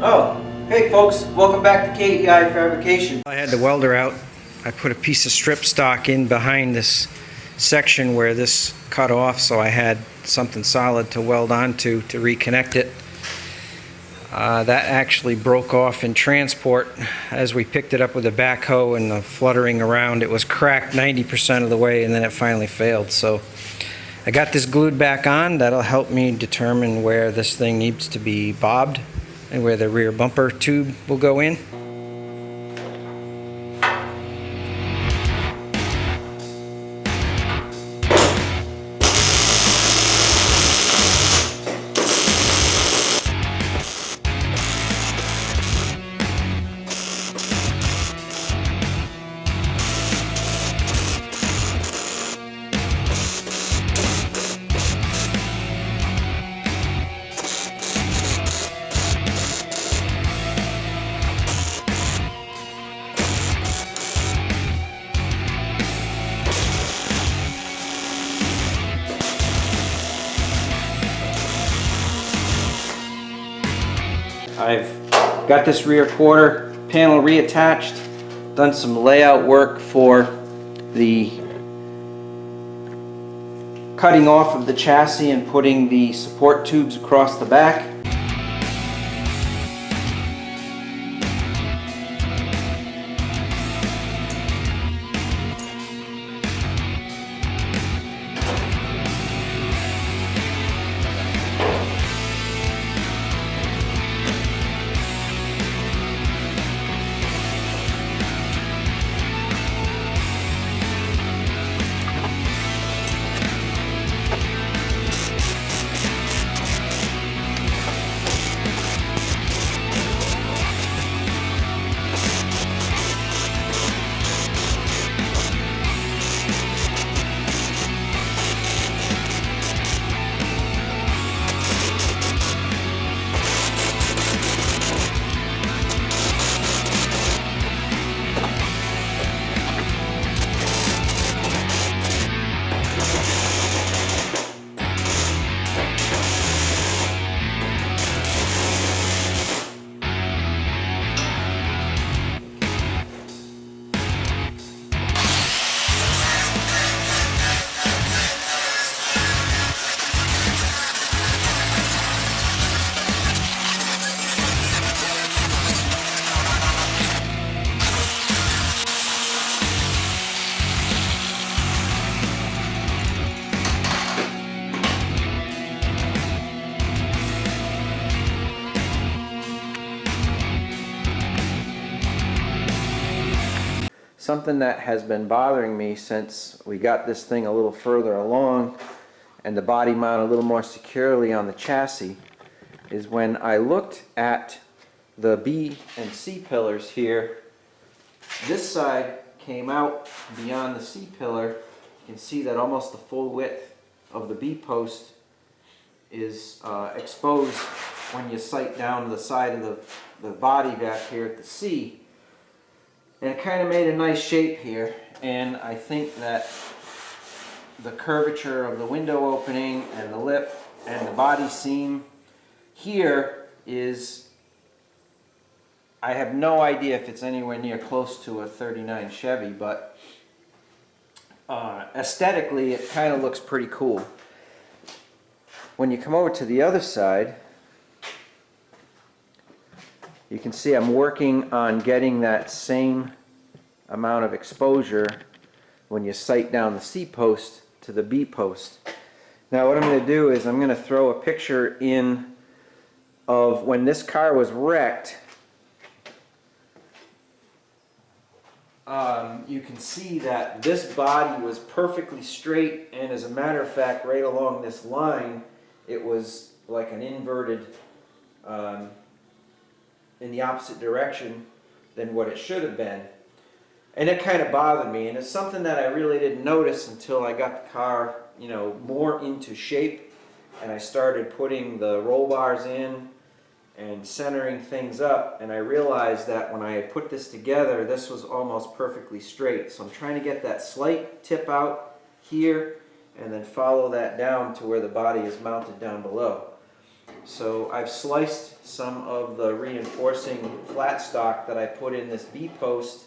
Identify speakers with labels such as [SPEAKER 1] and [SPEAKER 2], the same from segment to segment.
[SPEAKER 1] Oh, hey folks, welcome back to KEI Fabrication. I had the welder out. I put a piece of strip stock in behind this section where this cut off, so I had something solid to weld onto to reconnect it. That actually broke off in transport as we picked it up with a backhoe, and the fluttering around, it was cracked 90% of the way, and then it finally failed. So I got this glued back on. That'll help me determine where this thing needs to be bobbed and where the rear bumper tube will go in. I've got this rear quarter panel reattached, done some layout work for the cutting off of the chassis and putting the support tubes across the back. Something that has been bothering me since we got this thing a little further along and the body mount a little more securely on the chassis is when I looked at the B and C pillars here, this side came out beyond the C pillar. You can see that almost the full width of the B post is exposed when you sight down to the side of the body back here at the C. And it kind of made a nice shape here, and I think that the curvature of the window opening and the lip and the body seam here is, I have no idea if it's anywhere near close to a 39 Chevy, but aesthetically it kind of looks pretty cool. When you come over to the other side, you can see I'm working on getting that same amount of exposure when you sight down the C post to the B post. Now what I'm going to do is I'm going to throw a picture in of when this car was wrecked. You can see that this body was perfectly straight, and as a matter of fact right along this line it was like an inverted in the opposite direction than what it should have been. And it kind of bothered me, and it's something that I really didn't notice until I got the car, you know, more into shape, and I started putting the roll bars in and centering things up, and I realized that when I had put this together, this was almost perfectly straight. So I'm trying to get that slight tip out here and then follow that down to where the body is mounted down below. So I've sliced some of the reinforcing flat stock that I put in this B-post,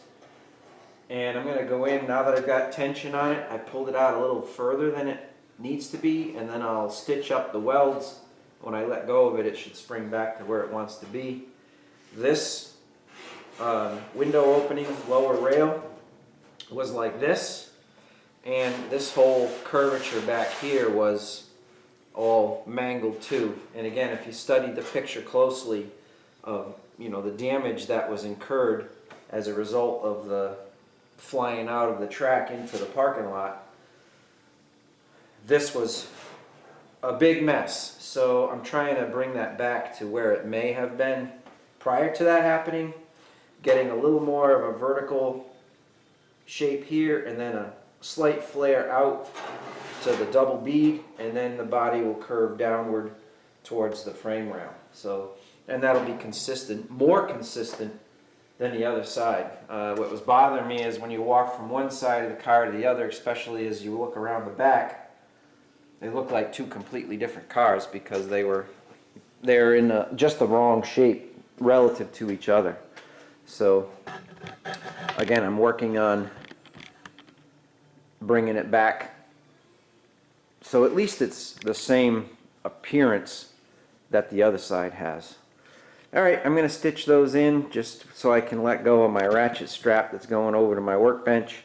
[SPEAKER 1] and I'm going to go in, now that I've got tension on it, I pulled it out a little further than it needs to be, and then I'll stitch up the welds. When I let go of it, it should spring back to where it wants to be. This window opening lower rail was like this, and this whole curvature back here was all mangled too. And again, if you study the picture closely of the damage that was incurred as a result of the flying out of the track into the parking lot, this was a big mess. So I'm trying to bring that back to where it may have been prior to that happening, getting a little more of a vertical shape here and then a slight flare out to the double bead, and then the body will curve downward towards the frame rail. So, and that'll be consistent, more consistent than the other side. What was bothering me is when you walk from one side of the car to the other, especially as you look around the back, they look like two completely different cars because they're in just the wrong shape relative to each other. So again, I'm working on bringing it back so at least it's the same appearance that the other side has. Alright, I'm going to stitch those in just so I can let go of my ratchet strap that's going over to my workbench.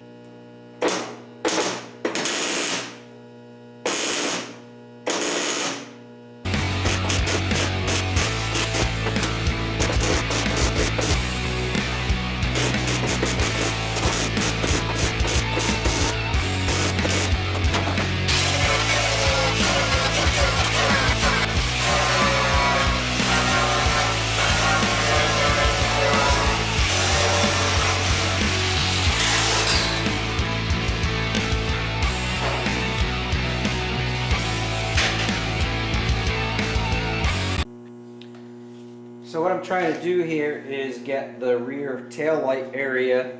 [SPEAKER 1] So what I'm trying to do here is get the rear tail light area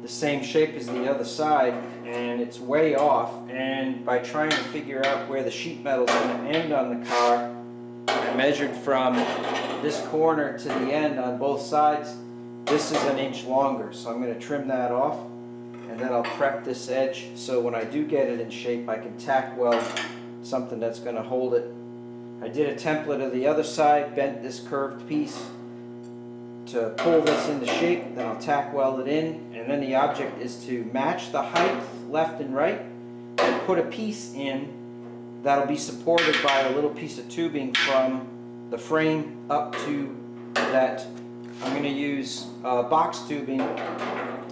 [SPEAKER 1] the same shape as the other side, and it's way off, and by trying to figure out where the sheet metal is going to end on the car, I measured from this corner to the end on both sides. This is an inch longer, so I'm going to trim that off, and then I'll prep this edge so when I do get it in shape I can tack weld something that's going to hold it. I did a template of the other side, bent this curved piece to pull this into shape, then I'll tack weld it in, and then the object is to match the height left and right and put a piece in that'll be supported by a little piece of tubing from the frame up to that. I'm going to use box tubing,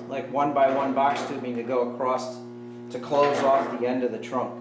[SPEAKER 1] like 1x1 box tubing, to go across to close off the end of the trunk.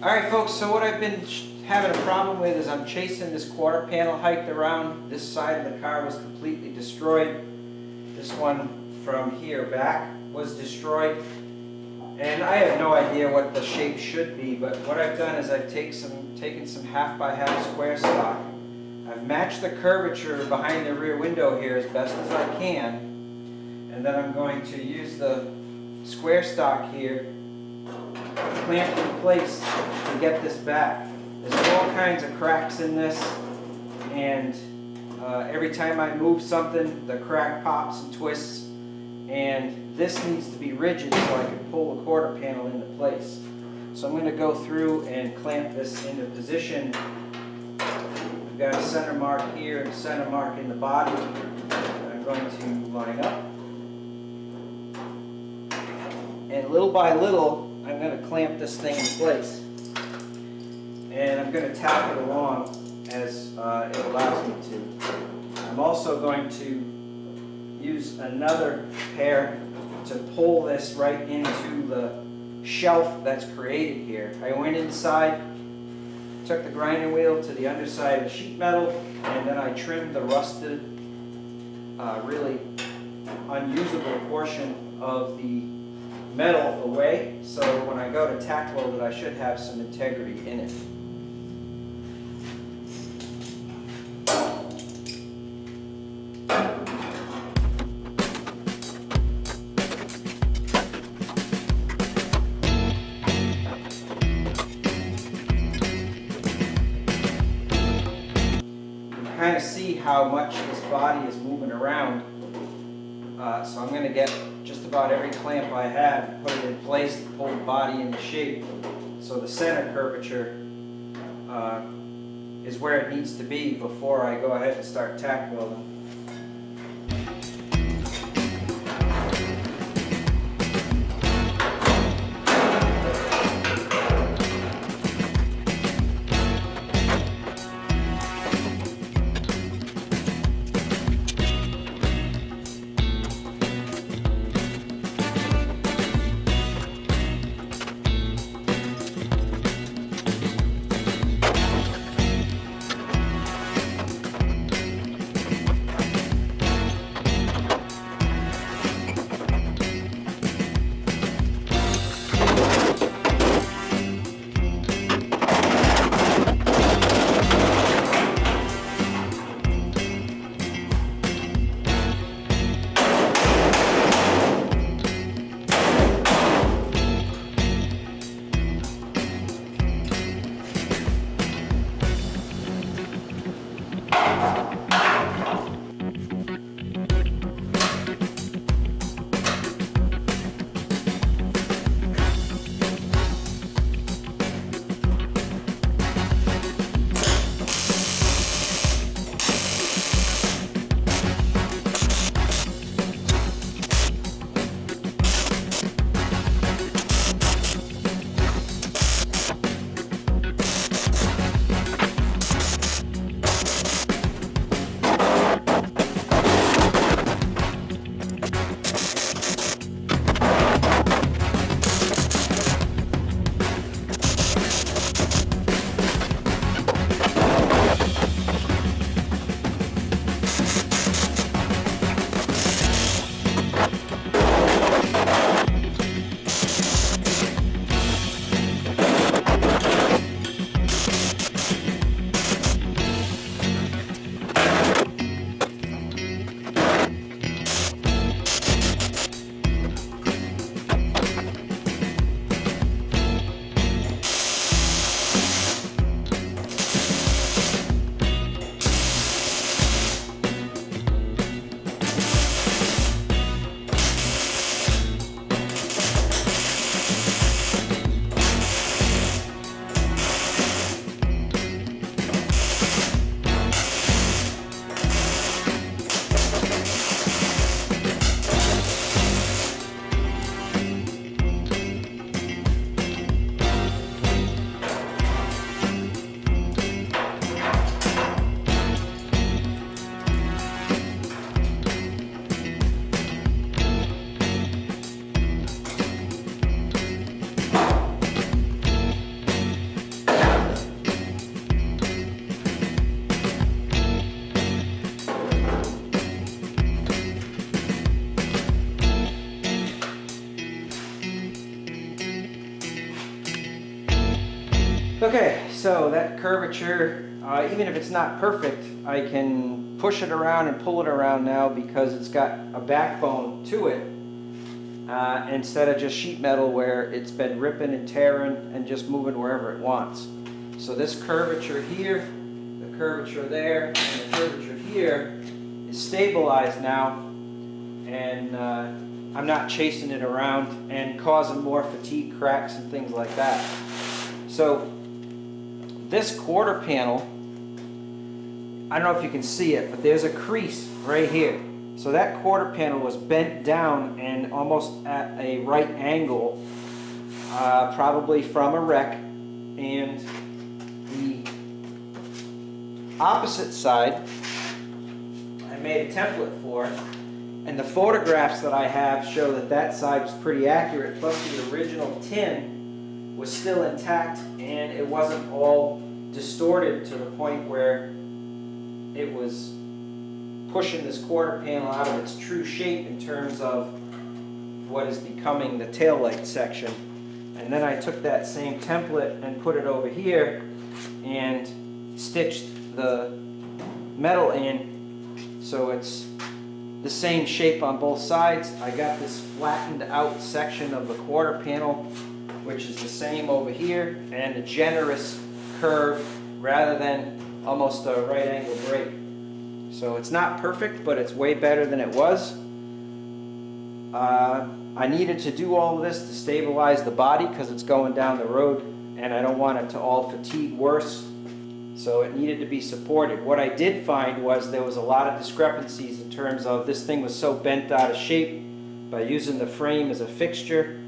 [SPEAKER 1] Alright folks, so what I've been having a problem with is I'm chasing this quarter panel height around. This side of the car was completely destroyed. This one from here back was destroyed. And I have no idea what the shape should be, but what I've done is I've taken some half by half square stock. I've matched the curvature behind the rear window here as best as I can. And then I'm going to use the square stock here, clamped in place to get this back. There's all kinds of cracks in this, and every time I move something, the crack pops and twists, and this needs to be rigid so I can pull the quarter panel into place. So I'm going to go through and clamp this into position. We've got a center mark here and a center mark in the body. I'm going to line up. And little by little, I'm going to clamp this thing in place. And I'm going to tap it along as it allows me to. I'm also going to use another pair to pull this right into the shelf that's created here. I went inside, took the grinding wheel to the underside of the sheet metal, and then I trimmed the rusted, really unusable portion of the metal away, so when I go to tack weld it, I should have some integrity in it. Kind of see how much this body is moving around, so I'm going to get just about every clamp I have and put it in place to pull the body into shape, so the center curvature is where it needs to be before I go ahead and start tack welding. Okay, so that curvature, even if it's not perfect, I can push it around and pull it around now because it's got a backbone to it, instead of just sheet metal where it's been ripping and tearing and just moving wherever it wants. So this curvature here, the curvature there, and the curvature here is stabilized now, and I'm not chasing it around and causing more fatigue cracks and things like that. So this quarter panel, I don't know if you can see it, but there's a crease right here. So that quarter panel was bent down and almost at a right angle, probably from a wreck, and the opposite side I made a template for, and the photographs that I have show that that side was pretty accurate, plus the original tin was still intact and it wasn't all distorted to the point where it was pushing this quarter panel out of its true shape in terms of what is becoming the taillight section. And then I took that same template and put it over here and stitched the metal in so it's the same shape on both sides. I got this flattened out section of the quarter panel, which is the same over here, and a generous curve rather than almost a right angle break. So it's not perfect, but it's way better than it was. I needed to do all of this to stabilize the body because it's going down the road and I don't want it to all fatigue worse. So it needed to be supported. What I did find was there was a lot of discrepancies in terms of this thing was so bent out of shape by using the frame as a fixture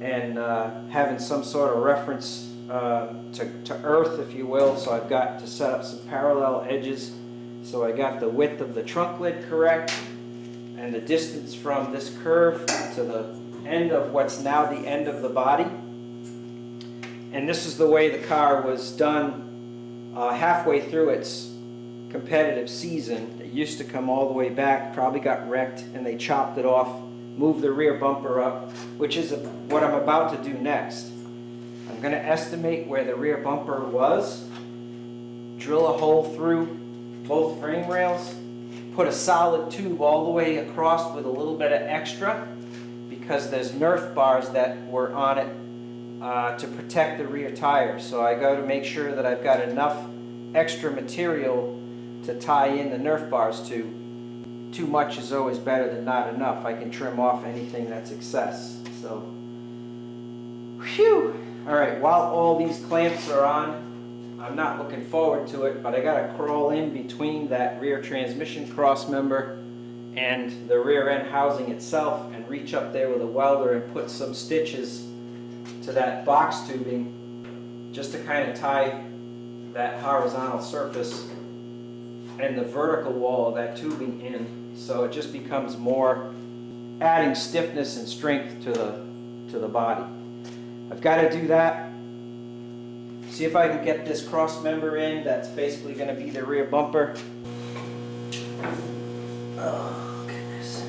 [SPEAKER 1] and having some sort of reference to earth, if you will. So I've got to set up some parallel edges. So I got the width of the trunk lid correct and the distance from this curve to the end of what's now the end of the body. And this is the way the car was done halfway through its competitive season. It used to come all the way back, probably got wrecked, and they chopped it off, moved the rear bumper up, which is what I'm about to do next. I'm going to estimate where the rear bumper was, drill a hole through both frame rails, put a solid tube all the way across with a little bit of extra because there's Nerf bars that were on it to protect the rear tire. So I got to make sure that I've got enough extra material to tie in the Nerf bars to. Too much is always better than not enough. I can trim off anything that's excess. So, whew! Alright, while all these clamps are on, I'm not looking forward to it, but I got to crawl in between that rear transmission cross member and the rear end housing itself and reach up there with a welder and put some stitches to that box tubing just to kind of tie that horizontal surface and the vertical wall of that tubing in, so it just becomes more adding stiffness and strength to the body. I've got to do that. See if I can get this cross member in. That's basically going to be the rear bumper. Oh goodness.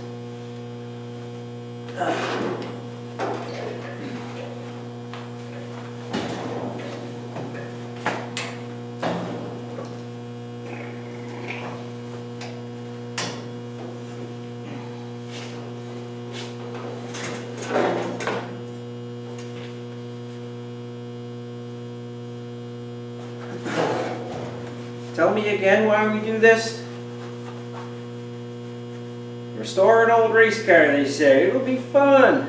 [SPEAKER 1] Tell me again why we do this. Restore an old race car, they say. It'll be fun.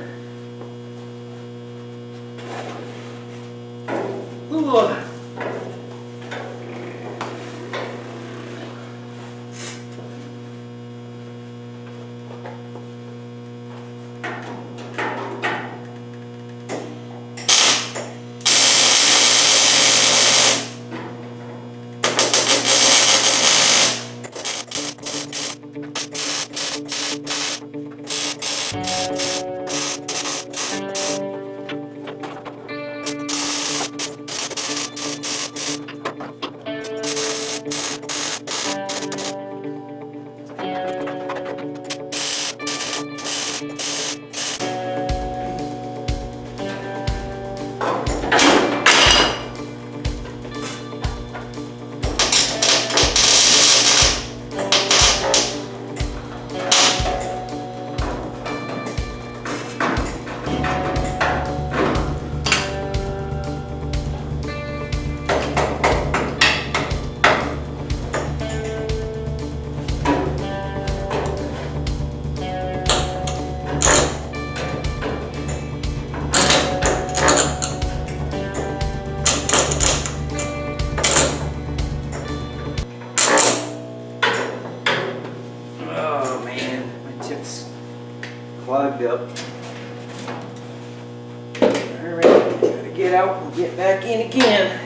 [SPEAKER 1] Ooh. up. Alright, gotta get out and get back in again.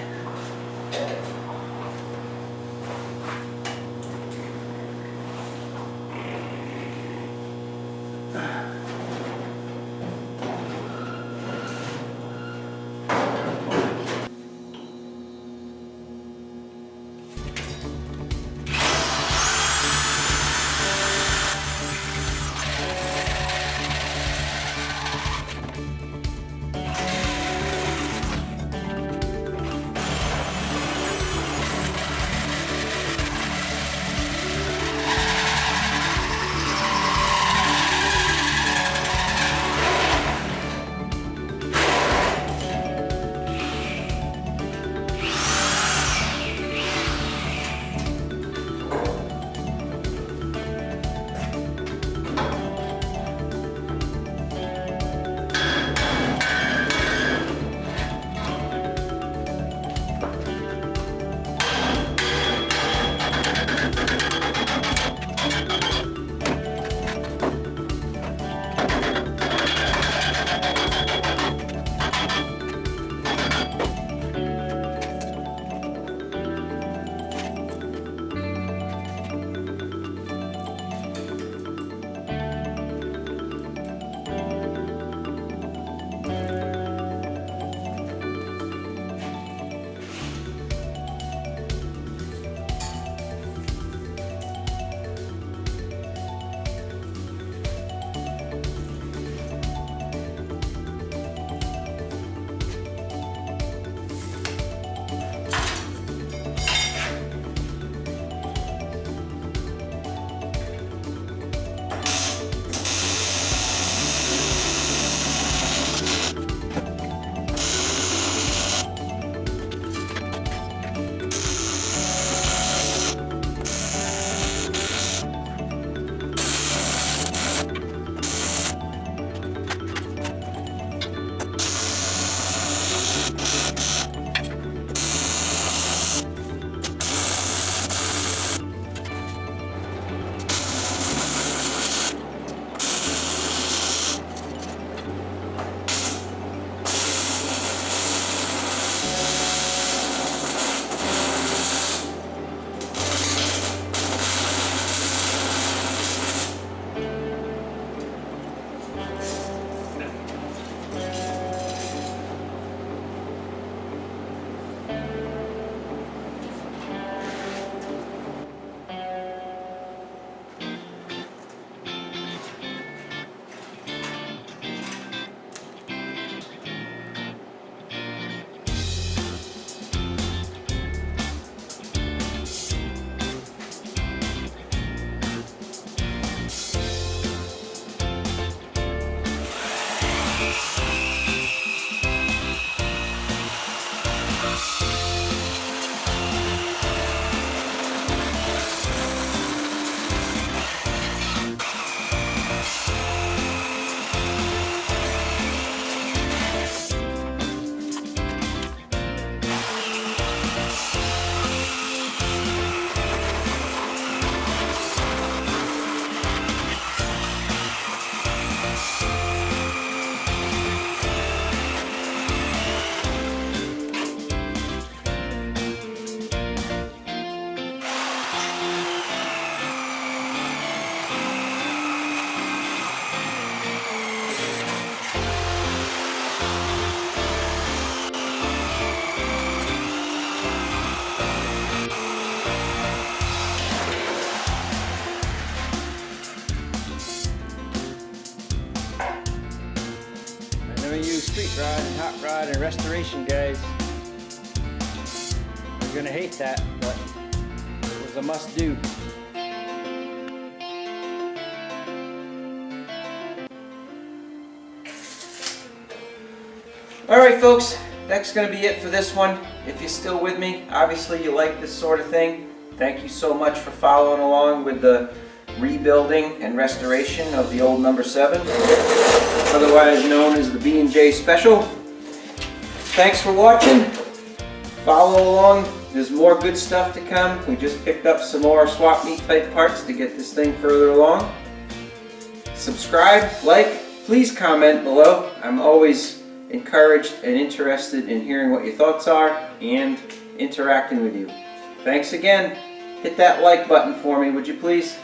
[SPEAKER 1] Street rod and hot rod and restoration, guys. You're gonna hate that, but it was a must do. Alright folks, that's gonna be it for this one. If you're still with me, obviously you like this sort of thing. Thank you so much for following along with the rebuilding and restoration of the old number 7, otherwise known as the B&J Special. Thanks for watching. Follow along. There's more good stuff to come. We just picked up some more swap meet type parts to get this thing further along. Subscribe, like, please comment below. I'm always encouraged and interested in hearing what your thoughts are and interacting with you. Thanks again. Hit that like button for me, would you please?